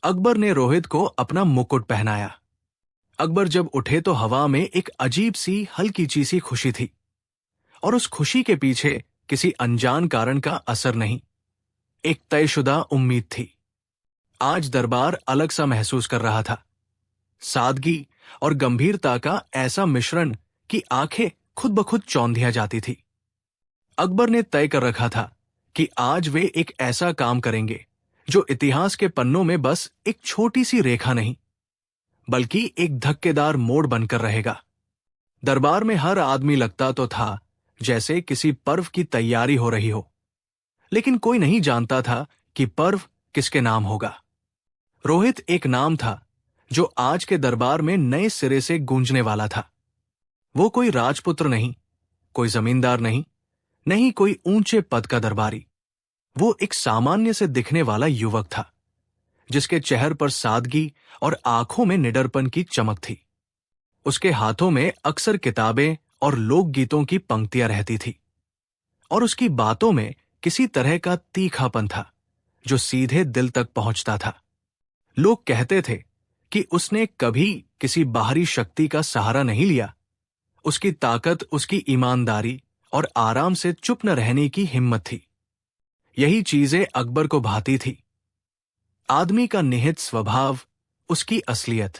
अकबर ने रोहित को अपना मुकुट पहनाया। अकबर जब उठे तो हवा में एक अजीब सी हल्की सी खुशी थी, और उस खुशी के पीछे किसी अनजान कारण का असर नहीं, एक तयशुदा उम्मीद थी। आज दरबार अलग सा महसूस कर रहा था, सादगी और गंभीरता का ऐसा मिश्रण कि आंखें खुद ब खुद चौंधिया जाती थी। अकबर ने तय कर रखा था कि आज वे एक ऐसा काम करेंगे जो इतिहास के पन्नों में बस एक छोटी सी रेखा नहीं, बल्कि एक धक्केदार मोड़ बनकर रहेगा। दरबार में हर आदमी लगता तो था जैसे किसी पर्व की तैयारी हो रही हो, लेकिन कोई नहीं जानता था कि पर्व किसके नाम होगा। रोहित एक नाम था जो आज के दरबार में नए सिरे से गूंजने वाला था। वो कोई राजपुत्र नहीं, कोई जमींदार नहीं, नहीं कोई ऊंचे पद का दरबारी। वो एक सामान्य से दिखने वाला युवक था, जिसके चेहरे पर सादगी और आंखों में निडरपन की चमक थी। उसके हाथों में अक्सर किताबें और लोकगीतों की पंक्तियां रहती थी, और उसकी बातों में किसी तरह का तीखापन था जो सीधे दिल तक पहुंचता था। लोग कहते थे कि उसने कभी किसी बाहरी शक्ति का सहारा नहीं लिया। उसकी ताकत उसकी ईमानदारी और आराम से चुप न रहने की हिम्मत थी। यही चीजें अकबर को भाती थी। आदमी का निहित स्वभाव, उसकी असलियत।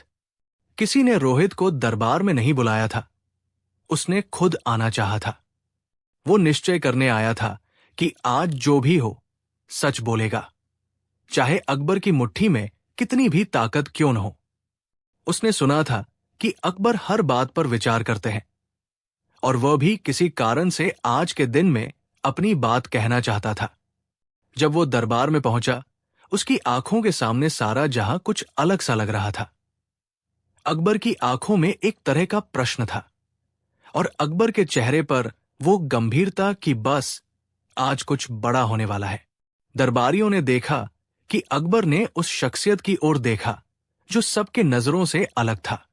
किसी ने रोहित को दरबार में नहीं बुलाया था, उसने खुद आना चाहा था। वो निश्चय करने आया था कि आज जो भी हो सच बोलेगा, चाहे अकबर की मुट्ठी में कितनी भी ताकत क्यों न हो। उसने सुना था कि अकबर हर बात पर विचार करते हैं, और वह भी किसी कारण से आज के दिन में अपनी बात कहना चाहता था। जब वो दरबार में पहुंचा, उसकी आंखों के सामने सारा जहां कुछ अलग सा लग रहा था। अकबर की आंखों में एक तरह का प्रश्न था, और अकबर के चेहरे पर वो गंभीरता कि बस आज कुछ बड़ा होने वाला है। दरबारियों ने देखा कि अकबर ने उस शख्सियत की ओर देखा जो सबके नजरों से अलग था।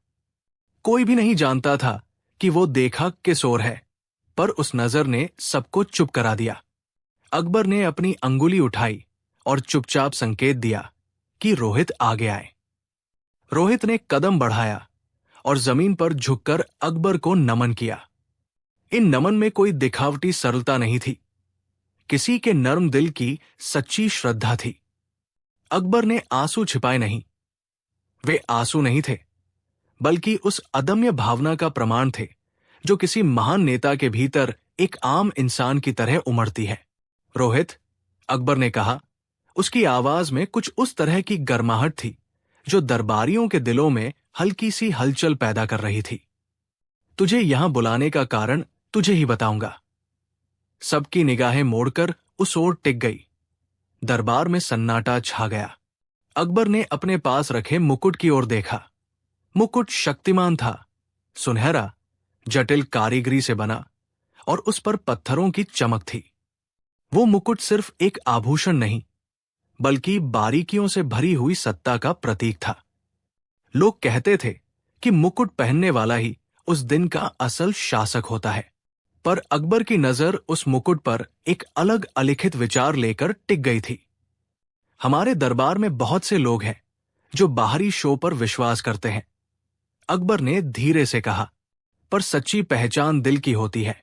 कोई भी नहीं जानता था कि वो देखा किस ओर है, पर उस नजर ने सबको चुप करा दिया। अकबर ने अपनी अंगुली उठाई और चुपचाप संकेत दिया कि रोहित आगे आए। रोहित ने कदम बढ़ाया और जमीन पर झुककर अकबर को नमन किया। इन नमन में कोई दिखावटी सरलता नहीं थी, किसी के नर्म दिल की सच्ची श्रद्धा थी। अकबर ने आंसू छिपाए नहीं। वे आंसू नहीं थे, बल्कि उस अदम्य भावना का प्रमाण थे जो किसी महान नेता के भीतर एक आम इंसान की तरह उमड़ती है। रोहित, अकबर ने कहा। उसकी आवाज में कुछ उस तरह की गर्माहट थी जो दरबारियों के दिलों में हल्की सी हलचल पैदा कर रही थी। तुझे यहां बुलाने का कारण तुझे ही बताऊंगा। सबकी निगाहें मोड़कर उस ओर टिक गई। दरबार में सन्नाटा छा गया। अकबर ने अपने पास रखे मुकुट की ओर देखा। मुकुट शक्तिमान था, सुनहरा, जटिल कारीगरी से बना, और उस पर पत्थरों की चमक थी। वो मुकुट सिर्फ एक आभूषण नहीं, बल्कि बारीकियों से भरी हुई सत्ता का प्रतीक था। लोग कहते थे कि मुकुट पहनने वाला ही उस दिन का असल शासक होता है, पर अकबर की नजर उस मुकुट पर एक अलग अलिखित विचार लेकर टिक गई थी। हमारे दरबार में बहुत से लोग हैं जो बाहरी शो पर विश्वास करते हैं, अकबर ने धीरे से कहा, पर सच्ची पहचान दिल की होती है,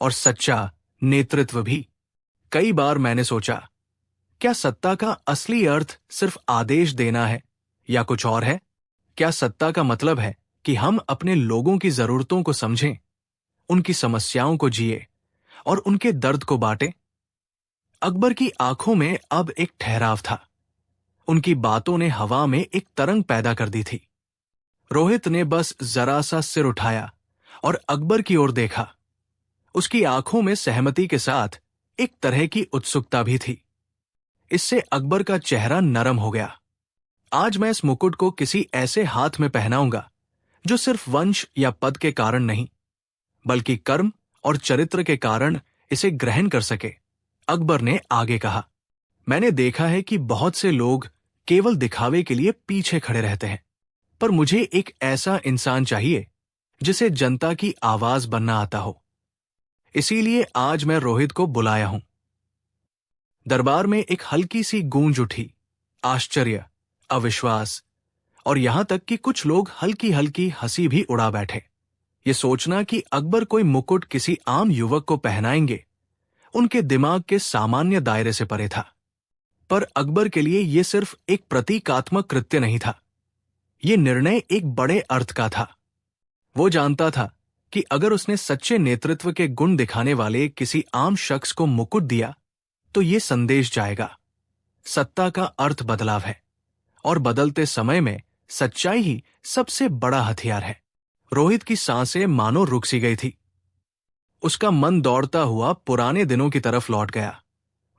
और सच्चा नेतृत्व भी। कई बार मैंने सोचा, क्या सत्ता का असली अर्थ सिर्फ आदेश देना है या कुछ और है? क्या सत्ता का मतलब है कि हम अपने लोगों की जरूरतों को समझें, उनकी समस्याओं को जिए और उनके दर्द को बांटें? अकबर की आंखों में अब एक ठहराव था। उनकी बातों ने हवा में एक तरंग पैदा कर दी थी। रोहित ने बस जरा सा सिर उठाया और अकबर की ओर देखा। उसकी आंखों में सहमति के साथ एक तरह की उत्सुकता भी थी। इससे अकबर का चेहरा नरम हो गया। आज मैं इस मुकुट को किसी ऐसे हाथ में पहनाऊंगा जो सिर्फ वंश या पद के कारण नहीं, बल्कि कर्म और चरित्र के कारण इसे ग्रहण कर सके, अकबर ने आगे कहा। मैंने देखा है कि बहुत से लोग केवल दिखावे के लिए पीछे खड़े रहते हैं, पर मुझे एक ऐसा इंसान चाहिए जिसे जनता की आवाज बनना आता हो। इसीलिए आज मैं रोहित को बुलाया हूं। दरबार में एक हल्की सी गूंज उठी, आश्चर्य, अविश्वास और यहां तक कि कुछ लोग हल्की हल्की हंसी भी उड़ा बैठे। ये सोचना कि अकबर कोई मुकुट किसी आम युवक को पहनाएंगे उनके दिमाग के सामान्य दायरे से परे था। पर अकबर के लिए यह सिर्फ एक प्रतीकात्मक कृत्य नहीं था, ये निर्णय एक बड़े अर्थ का था। वो जानता था कि अगर उसने सच्चे नेतृत्व के गुण दिखाने वाले किसी आम शख्स को मुकुट दिया तो ये संदेश जाएगा, सत्ता का अर्थ बदलाव है और बदलते समय में सच्चाई ही सबसे बड़ा हथियार है। रोहित की सांसें मानो रुक सी गई थी। उसका मन दौड़ता हुआ पुराने दिनों की तरफ लौट गया।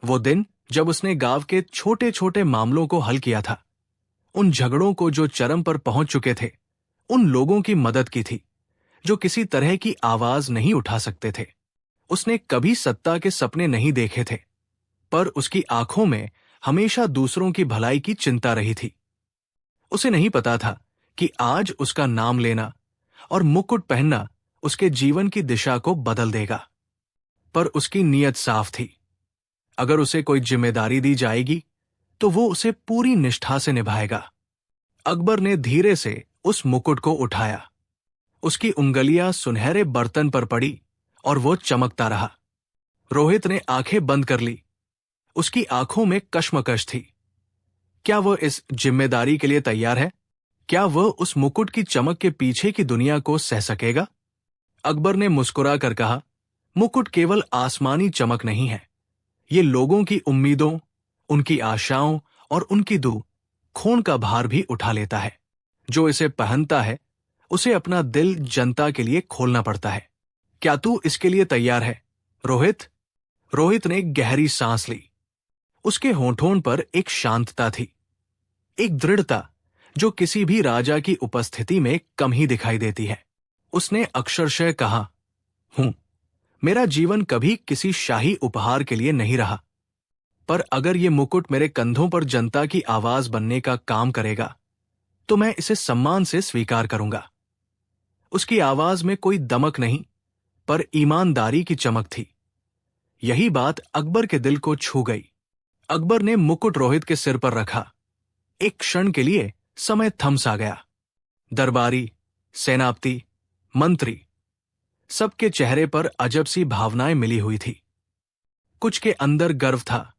वो दिन जब उसने गांव के छोटे छोटे मामलों को हल किया था, उन झगड़ों को जो चरम पर पहुंच चुके थे, उन लोगों की मदद की थी जो किसी तरह की आवाज नहीं उठा सकते थे। उसने कभी सत्ता के सपने नहीं देखे थे, पर उसकी आंखों में हमेशा दूसरों की भलाई की चिंता रही थी। उसे नहीं पता था कि आज उसका नाम लेना और मुकुट पहनना उसके जीवन की दिशा को बदल देगा। पर उसकी नीयत साफ थी, अगर उसे कोई जिम्मेदारी दी जाएगी तो वो उसे पूरी निष्ठा से निभाएगा। अकबर ने धीरे से उस मुकुट को उठाया। उसकी उंगलियां सुनहरे बर्तन पर पड़ी और वो चमकता रहा। रोहित ने आंखें बंद कर ली। उसकी आंखों में कश्मकश थी। क्या वह इस जिम्मेदारी के लिए तैयार है? क्या वह उस मुकुट की चमक के पीछे की दुनिया को सह सकेगा? अकबर ने मुस्कुरा कर कहा, मुकुट केवल आसमानी चमक नहीं है, ये लोगों की उम्मीदों, उनकी आशाओं और उनकी खून का भार भी उठा लेता है। जो इसे पहनता है उसे अपना दिल जनता के लिए खोलना पड़ता है। क्या तू इसके लिए तैयार है, रोहित? रोहित ने गहरी सांस ली। उसके होठों पर एक शांतता थी, एक दृढ़ता जो किसी भी राजा की उपस्थिति में कम ही दिखाई देती है। उसने अक्षरशः कहा, हूं, मेरा जीवन कभी किसी शाही उपहार के लिए नहीं रहा, पर अगर ये मुकुट मेरे कंधों पर जनता की आवाज बनने का काम करेगा तो मैं इसे सम्मान से स्वीकार करूंगा। उसकी आवाज में कोई दमक नहीं, पर ईमानदारी की चमक थी। यही बात अकबर के दिल को छू गई। अकबर ने मुकुट रोहित के सिर पर रखा। एक क्षण के लिए समय थम सा गया। दरबारी, सेनापति, मंत्री, सबके चेहरे पर अजब सी भावनाएं मिली हुई थी। कुछ के अंदर गर्व था,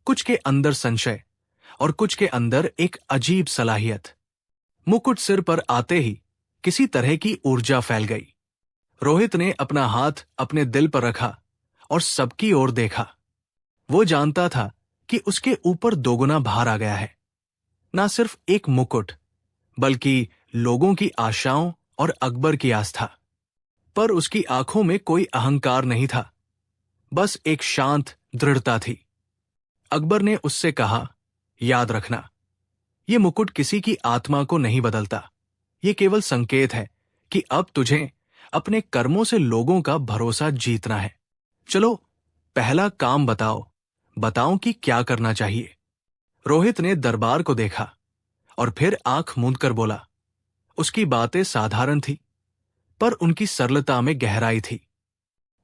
कुछ के अंदर संशय और कुछ के अंदर एक अजीब सलाहियत। मुकुट सिर पर आते ही किसी तरह की ऊर्जा फैल गई। रोहित ने अपना हाथ अपने दिल पर रखा और सबकी ओर देखा। वो जानता था कि उसके ऊपर दोगुना भार आ गया है। ना सिर्फ एक मुकुट, बल्कि लोगों की आशाओं और अकबर की आस्था। पर उसकी आंखों में कोई अहंकार नहीं था, बस एक शांत दृढ़ता थी। अकबर ने उससे कहा, याद रखना, यह मुकुट किसी की आत्मा को नहीं बदलता। ये केवल संकेत है कि अब तुझे अपने कर्मों से लोगों का भरोसा जीतना है। चलो, पहला काम बताओ कि क्या करना चाहिए। रोहित ने दरबार को देखा और फिर आंख मूंद कर बोला। उसकी बातें साधारण थी, पर उनकी सरलता में गहराई थी।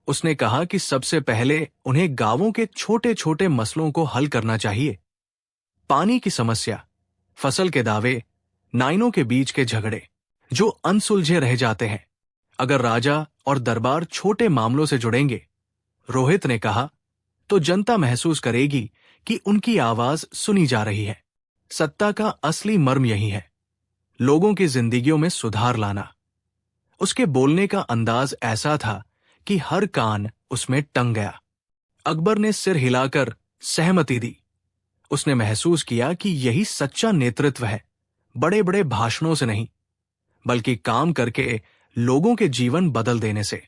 उसने कहा कि सबसे पहले उन्हें गांवों के छोटे छोटे मसलों को हल करना चाहिए। पानी की समस्या, फसल के दावे, नाइनों के बीच के झगड़े जो अनसुलझे रह जाते हैं। अगर राजा और दरबार छोटे मामलों से जुड़ेंगे, रोहित ने कहा, तो जनता महसूस करेगी कि उनकी आवाज सुनी जा रही है। सत्ता का असली मर्म यही है, लोगों की जिंदगियों में सुधार लाना। उसके बोलने का अंदाज ऐसा था कि हर कान उसमें टंग गया। अकबर ने सिर हिलाकर सहमति दी। उसने महसूस किया कि यही सच्चा नेतृत्व है, बड़े बड़े भाषणों से नहीं, बल्कि काम करके लोगों के जीवन बदल देने से।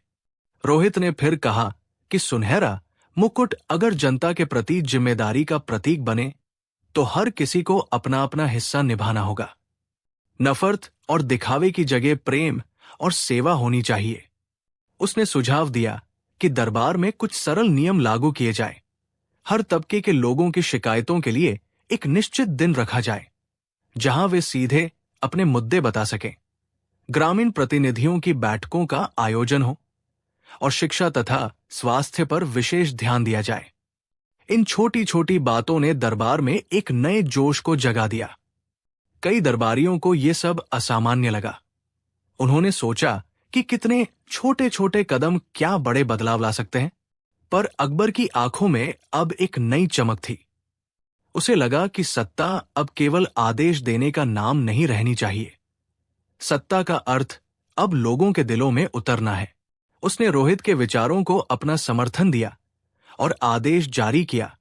रोहित ने फिर कहा कि सुनहरा मुकुट अगर जनता के प्रति जिम्मेदारी का प्रतीक बने तो हर किसी को अपना अपना हिस्सा निभाना होगा। नफरत और दिखावे की जगह प्रेम और सेवा होनी चाहिए। उसने सुझाव दिया कि दरबार में कुछ सरल नियम लागू किए जाए। हर तबके के लोगों की शिकायतों के लिए एक निश्चित दिन रखा जाए, जहां वे सीधे अपने मुद्दे बता सकें। ग्रामीण प्रतिनिधियों की बैठकों का आयोजन हो और शिक्षा तथा स्वास्थ्य पर विशेष ध्यान दिया जाए। इन छोटी छोटी बातों ने दरबार में एक नए जोश को जगा दिया। कई दरबारियों को ये सब असामान्य लगा। उन्होंने सोचा कि कितने छोटे छोटे कदम क्या बड़े बदलाव ला सकते हैं। पर अकबर की आंखों में अब एक नई चमक थी। उसे लगा कि सत्ता अब केवल आदेश देने का नाम नहीं रहनी चाहिए। सत्ता का अर्थ अब लोगों के दिलों में उतरना है। उसने रोहित के विचारों को अपना समर्थन दिया और आदेश जारी किया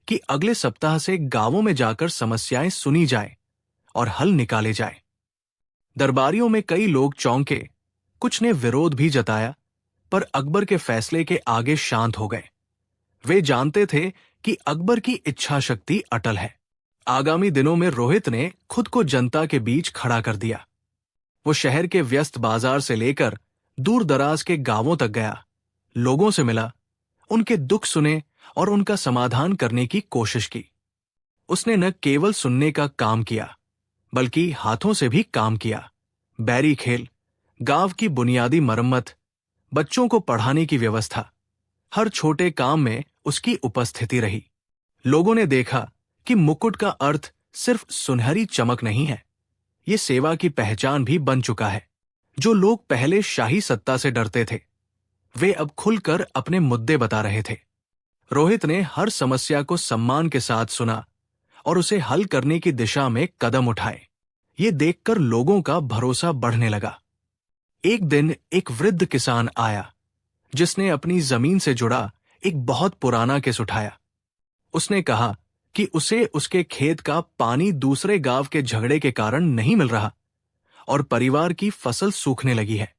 कि अगले सप्ताह से गांवों में जाकर समस्याएं सुनी जाए और हल निकाले जाए। दरबारियों में कई लोग चौंके, कुछ ने विरोध भी जताया, पर अकबर के फैसले के आगे शांत हो गए। वे जानते थे कि अकबर की इच्छा शक्ति अटल है। आगामी दिनों में रोहित ने खुद को जनता के बीच खड़ा कर दिया। वो शहर के व्यस्त बाजार से लेकर दूर दराज के गांवों तक गया, लोगों से मिला, उनके दुख सुने और उनका समाधान करने की कोशिश की। उसने न केवल सुनने का काम किया, बल्कि हाथों से भी काम किया। बैरी खेल, गांव की बुनियादी मरम्मत, बच्चों को पढ़ाने की व्यवस्था, हर छोटे काम में उसकी उपस्थिति रही। लोगों ने देखा कि मुकुट का अर्थ सिर्फ सुनहरी चमक नहीं है, ये सेवा की पहचान भी बन चुका है। जो लोग पहले शाही सत्ता से डरते थे, वे अब खुलकर अपने मुद्दे बता रहे थे। रोहित ने हर समस्या को सम्मान के साथ सुना और उसे हल करने की दिशा में कदम उठाए। ये देखकर लोगों का भरोसा बढ़ने लगा। एक दिन एक वृद्ध किसान आया, जिसने अपनी जमीन से जुड़ा एक बहुत पुराना केस उठाया। उसने कहा कि उसे उसके खेत का पानी दूसरे गांव के झगड़े के कारण नहीं मिल रहा और परिवार की फसल सूखने लगी है।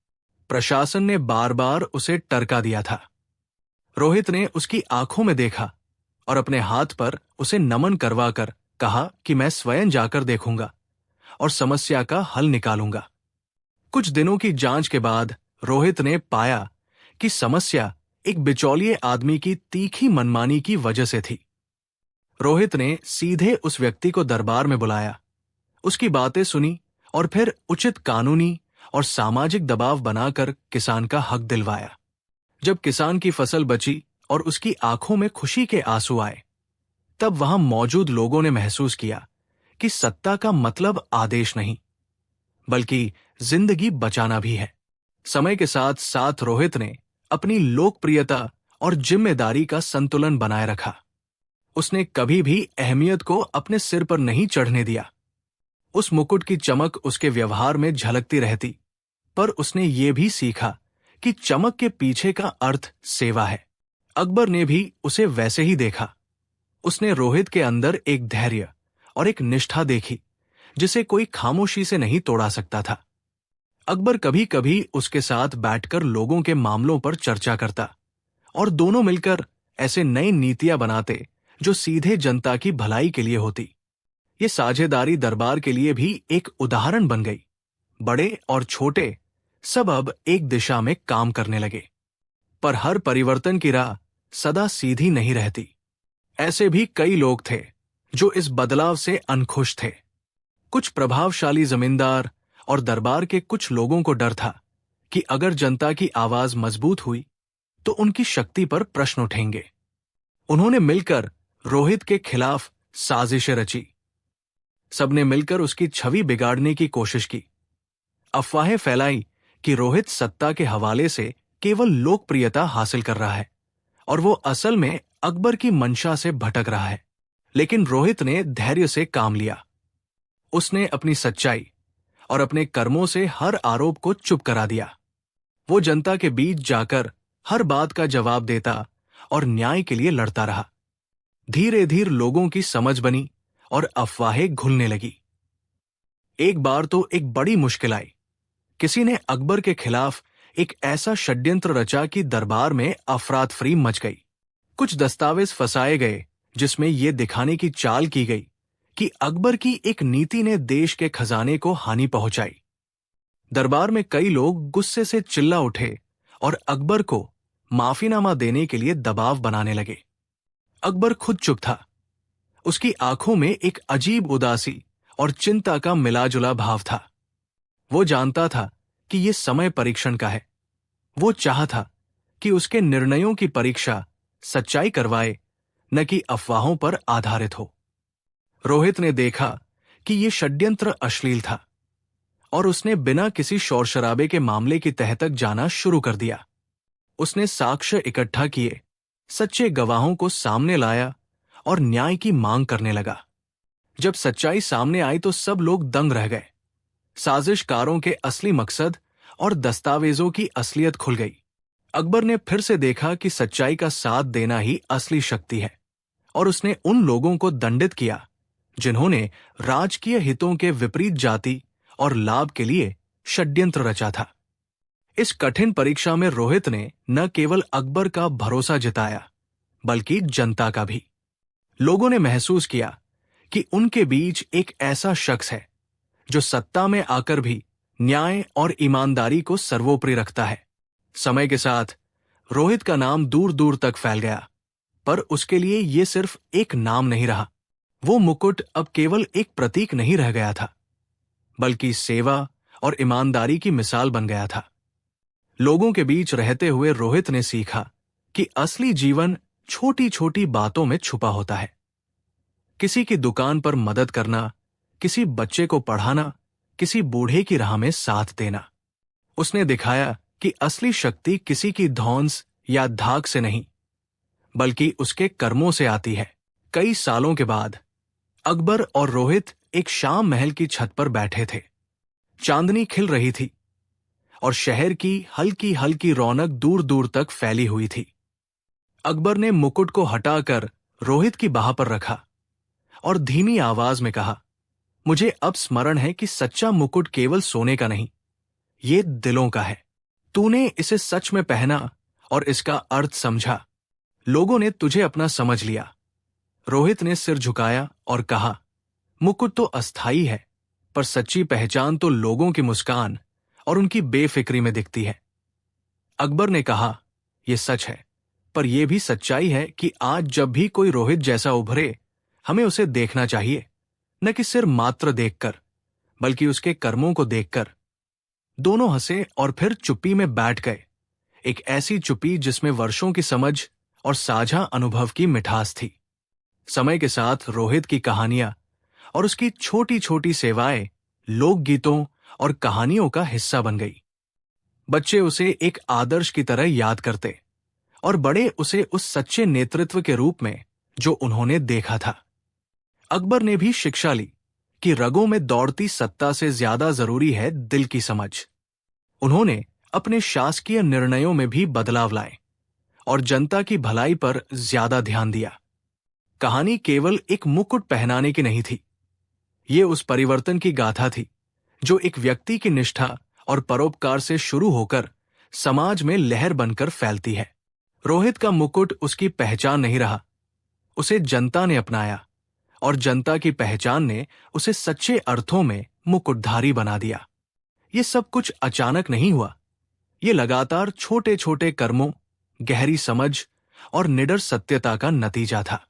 प्रशासन ने बार बार उसे टरका दिया था। रोहित ने उसकी आंखों में देखा और अपने हाथ पर उसे नमन करवाकर कहा कि मैं स्वयं जाकर देखूंगा और समस्या का हल निकालूंगा। कुछ दिनों की जांच के बाद रोहित ने पाया कि समस्या एक बिचौलिए आदमी की तीखी मनमानी की वजह से थी। रोहित ने सीधे उस व्यक्ति को दरबार में बुलाया, उसकी बातें सुनी और फिर उचित कानूनी और सामाजिक दबाव बनाकर किसान का हक दिलवाया। जब किसान की फसल बची और उसकी आंखों में खुशी के आंसू आए, तब वहां मौजूद लोगों ने महसूस किया कि सत्ता का मतलब आदेश नहीं, बल्कि जिंदगी बचाना भी है। समय के साथ साथ रोहित ने अपनी लोकप्रियता और जिम्मेदारी का संतुलन बनाए रखा। उसने कभी भी अहमियत को अपने सिर पर नहीं चढ़ने दिया। उस मुकुट की चमक उसके व्यवहार में झलकती रहती, पर उसने ये भी सीखा कि चमक के पीछे का अर्थ सेवा है। अकबर ने भी उसे वैसे ही देखा। उसने रोहित के अंदर एक धैर्य और एक निष्ठा देखी, जिसे कोई खामोशी से नहीं तोड़ा सकता था। अकबर कभी कभी उसके साथ बैठकर लोगों के मामलों पर चर्चा करता और दोनों मिलकर ऐसे नई नीतियां बनाते जो सीधे जनता की भलाई के लिए होती। ये साझेदारी दरबार के लिए भी एक उदाहरण बन गई। बड़े और छोटे सब अब एक दिशा में काम करने लगे। पर हर परिवर्तन की राह सदा सीधी नहीं रहती। ऐसे भी कई लोग थे जो इस बदलाव से अनखुश थे। कुछ प्रभावशाली जमींदार और दरबार के कुछ लोगों को डर था कि अगर जनता की आवाज मजबूत हुई तो उनकी शक्ति पर प्रश्न उठेंगे। उन्होंने मिलकर रोहित के खिलाफ साजिशें रची। सबने मिलकर उसकी छवि बिगाड़ने की कोशिश की। अफवाहें फैलाई कि रोहित सत्ता के हवाले से केवल लोकप्रियता हासिल कर रहा है और वो असल में अकबर की मंशा से भटक रहा है। लेकिन रोहित ने धैर्य से काम लिया। उसने अपनी सच्चाई और अपने कर्मों से हर आरोप को चुप करा दिया। वो जनता के बीच जाकर हर बात का जवाब देता और न्याय के लिए लड़ता रहा। धीरे धीरे लोगों की समझ बनी और अफवाहें घुलने लगी। एक बार तो एक बड़ी मुश्किल आई। किसी ने अकबर के खिलाफ एक ऐसा षड्यंत्र रचा कि दरबार में अफरात फरी मच गई। कुछ दस्तावेज फंसाए गए जिसमें यह दिखाने की चाल की गई कि अकबर की एक नीति ने देश के खजाने को हानि पहुंचाई। दरबार में कई लोग गुस्से से चिल्ला उठे और अकबर को माफीनामा देने के लिए दबाव बनाने लगे। अकबर खुद चुप था। उसकी आंखों में एक अजीब उदासी और चिंता का मिलाजुला भाव था। वो जानता था कि यह समय परीक्षण का है। वो चाहता कि उसके निर्णयों की परीक्षा सच्चाई करवाए, न कि अफवाहों पर आधारित हो। रोहित ने देखा कि ये षड्यंत्र अश्लील था और उसने बिना किसी शोर शराबे के मामले की तह तक जाना शुरू कर दिया। उसने साक्ष्य इकट्ठा किए, सच्चे गवाहों को सामने लाया और न्याय की मांग करने लगा। जब सच्चाई सामने आई तो सब लोग दंग रह गए। साजिशकारों के असली मकसद और दस्तावेजों की असलियत खुल गई। अकबर ने फिर से देखा कि सच्चाई का साथ देना ही असली शक्ति है और उसने उन लोगों को दंडित किया जिन्होंने राजकीय हितों के विपरीत जाति और लाभ के लिए षड्यंत्र रचा था। इस कठिन परीक्षा में रोहित ने न केवल अकबर का भरोसा जिताया बल्कि जनता का भी। लोगों ने महसूस किया कि उनके बीच एक ऐसा शख्स है जो सत्ता में आकर भी न्याय और ईमानदारी को सर्वोपरि रखता है। समय के साथ रोहित का नाम दूर दूर तक फैल गया, पर उसके लिए ये सिर्फ एक नाम नहीं रहा। वो मुकुट अब केवल एक प्रतीक नहीं रह गया था, बल्कि सेवा और ईमानदारी की मिसाल बन गया था। लोगों के बीच रहते हुए रोहित ने सीखा कि असली जीवन छोटी छोटी बातों में छुपा होता है। किसी की दुकान पर मदद करना, किसी बच्चे को पढ़ाना, किसी बूढ़े की राह में साथ देना। उसने दिखाया कि असली शक्ति किसी की धौंस या धाक से नहीं, बल्कि उसके कर्मों से आती है। कई सालों के बाद अकबर और रोहित एक शाम महल की छत पर बैठे थे। चांदनी खिल रही थी और शहर की हल्की हल्की रौनक दूर दूर तक फैली हुई थी। अकबर ने मुकुट को हटाकर रोहित की बाह पर रखा और धीमी आवाज में कहा, मुझे अब स्मरण है कि सच्चा मुकुट केवल सोने का नहीं, ये दिलों का है। तूने इसे सच में पहना और इसका अर्थ समझा। लोगों ने तुझे अपना समझ लिया। रोहित ने सिर झुकाया और कहा, मुकुट तो अस्थाई है, पर सच्ची पहचान तो लोगों की मुस्कान और उनकी बेफिक्री में दिखती है। अकबर ने कहा, यह सच है, पर यह भी सच्चाई है कि आज जब भी कोई रोहित जैसा उभरे, हमें उसे देखना चाहिए, न कि सिर मात्र देखकर, बल्कि उसके कर्मों को देखकर। दोनों हंसे और फिर चुप्पी में बैठ गए, एक ऐसी चुप्पी जिसमें वर्षों की समझ और साझा अनुभव की मिठास थी। समय के साथ रोहित की कहानियां और उसकी छोटी छोटी सेवाएं लोकगीतों और कहानियों का हिस्सा बन गई। बच्चे उसे एक आदर्श की तरह याद करते और बड़े उसे उस सच्चे नेतृत्व के रूप में जो उन्होंने देखा था। अकबर ने भी शिक्षा ली कि रगों में दौड़ती सत्ता से ज्यादा जरूरी है दिल की समझ। उन्होंने अपने शासकीय निर्णयों में भी बदलाव लाए और जनता की भलाई पर ज्यादा ध्यान दिया। कहानी केवल एक मुकुट पहनाने की नहीं थी, ये उस परिवर्तन की गाथा थी जो एक व्यक्ति की निष्ठा और परोपकार से शुरू होकर समाज में लहर बनकर फैलती है। रोहित का मुकुट उसकी पहचान नहीं रहा, उसे जनता ने अपनाया और जनता की पहचान ने उसे सच्चे अर्थों में मुकुटधारी बना दिया। ये सब कुछ अचानक नहीं हुआ, ये लगातार छोटे छोटे कर्मों, गहरी समझ और निडर सत्यता का नतीजा था।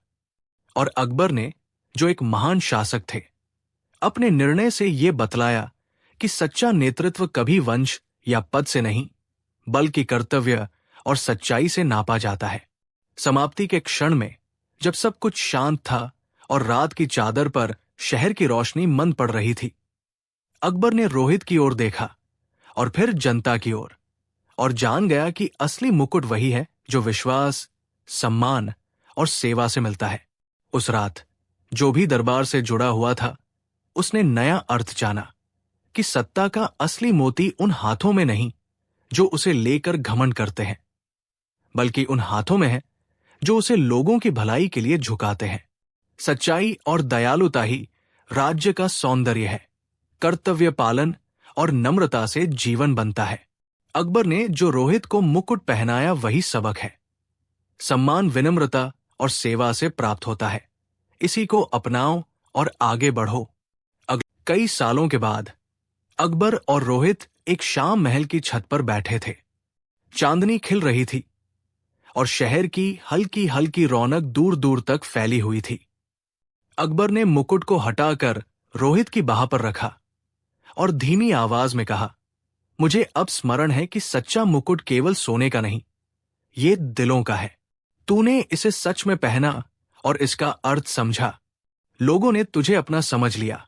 और अकबर ने, जो एक महान शासक थे, अपने निर्णय से ये बतलाया कि सच्चा नेतृत्व कभी वंश या पद से नहीं, बल्कि कर्तव्य और सच्चाई से नापा जाता है। समाप्ति के क्षण में, जब सब कुछ शांत था और रात की चादर पर शहर की रोशनी मंद पड़ रही थी, अकबर ने रोहित की ओर देखा और फिर जनता की ओर, और जान गया कि असली मुकुट वही है जो विश्वास, सम्मान और सेवा से मिलता है। उस रात जो भी दरबार से जुड़ा हुआ था, उसने नया अर्थ जाना कि सत्ता का असली मोती उन हाथों में नहीं जो उसे लेकर घमंड करते हैं, बल्कि उन हाथों में है जो उसे लोगों की भलाई के लिए झुकाते हैं। सच्चाई और दयालुता ही राज्य का सौंदर्य है। कर्तव्य पालन और नम्रता से जीवन बनता है। अकबर ने जो रोहित को मुकुट पहनाया वही सबक है। सम्मान विनम्रता और सेवा से प्राप्त होता है। इसी को अपनाओ और आगे बढ़ो। कई सालों के बाद अकबर और रोहित एक शाम महल की छत पर बैठे थे। चांदनी खिल रही थी और शहर की हल्की हल्की रौनक दूर दूर तक फैली हुई थी। अकबर ने मुकुट को हटाकर रोहित की बाह पर रखा और धीमी आवाज में कहा, मुझे अब स्मरण है कि सच्चा मुकुट केवल सोने का नहीं, ये दिलों का है। तूने इसे सच में पहना और इसका अर्थ समझा। लोगों ने तुझे अपना समझ लिया।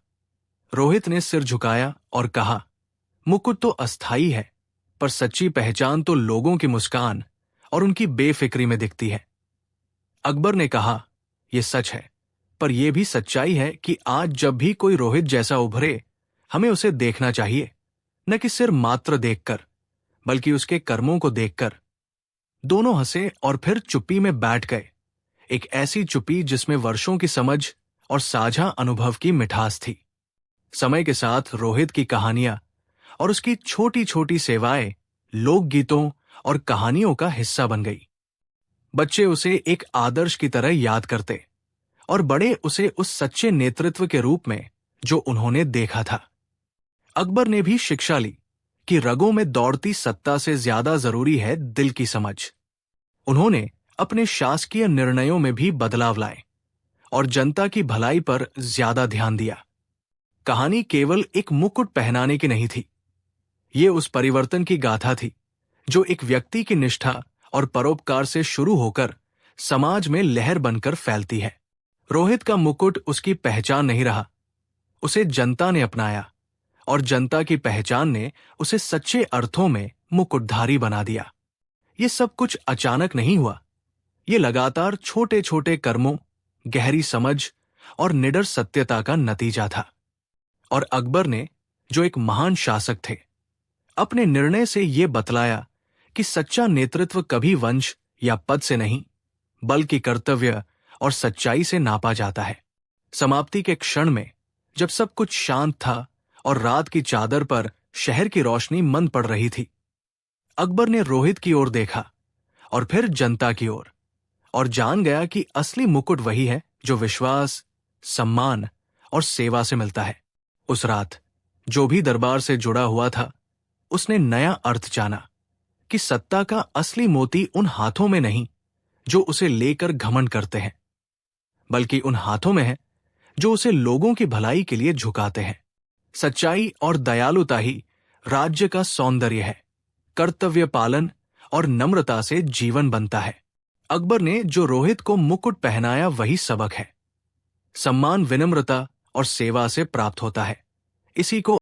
रोहित ने सिर झुकाया और कहा, मुकुट तो अस्थाई है, पर सच्ची पहचान तो लोगों की मुस्कान और उनकी बेफिक्री में दिखती है। अकबर ने कहा, यह सच है, पर यह भी सच्चाई है कि आज जब भी कोई रोहित जैसा उभरे, हमें उसे देखना चाहिए, न कि सिर मात्र देखकर, बल्कि उसके कर्मों को देखकर। दोनों हंसे और फिर चुप्पी में बैठ गए, एक ऐसी चुप्पी जिसमें वर्षों की समझ और साझा अनुभव की मिठास थी। समय के साथ रोहित की कहानियां और उसकी छोटी छोटी सेवाएं लोकगीतों और कहानियों का हिस्सा बन गई। बच्चे उसे एक आदर्श की तरह याद करते और बड़े उसे उस सच्चे नेतृत्व के रूप में जो उन्होंने देखा था। अकबर ने भी शिक्षा ली कि रगों में दौड़ती सत्ता से ज्यादा जरूरी है दिल की समझ। उन्होंने अपने शासकीय निर्णयों में भी बदलाव लाए और जनता की भलाई पर ज्यादा ध्यान दिया। कहानी केवल एक मुकुट पहनाने की नहीं थी, ये उस परिवर्तन की गाथा थी जो एक व्यक्ति की निष्ठा और परोपकार से शुरू होकर समाज में लहर बनकर फैलती है। रोहित का मुकुट उसकी पहचान नहीं रहा, उसे जनता ने अपनाया और जनता की पहचान ने उसे सच्चे अर्थों में मुकुटधारी बना दिया। ये सब कुछ अचानक नहीं हुआ, ये लगातार छोटे छोटे कर्मों, गहरी समझ और निडर सत्यता का नतीजा था। और अकबर ने, जो एक महान शासक थे, अपने निर्णय से ये बतलाया कि सच्चा नेतृत्व कभी वंश या पद से नहीं, बल्कि कर्तव्य और सच्चाई से नापा जाता है। समाप्ति के क्षण में, जब सब कुछ शांत था और रात की चादर पर शहर की रोशनी मंद पड़ रही थी, अकबर ने रोहित की ओर देखा और फिर जनता की ओर, और जान गया कि असली मुकुट वही है जो विश्वास, सम्मान और सेवा से मिलता है। उस रात जो भी दरबार से जुड़ा हुआ था, उसने नया अर्थ जाना कि सत्ता का असली मोती उन हाथों में नहीं जो उसे लेकर घमंड करते हैं, बल्कि उन हाथों में है जो उसे लोगों की भलाई के लिए झुकाते हैं। सच्चाई और दयालुता ही राज्य का सौंदर्य है। कर्तव्य पालन और नम्रता से जीवन बनता है। अकबर ने जो रोहित को मुकुट पहनाया वही सबक है। सम्मान विनम्रता और सेवा से प्राप्त होता है। इसी को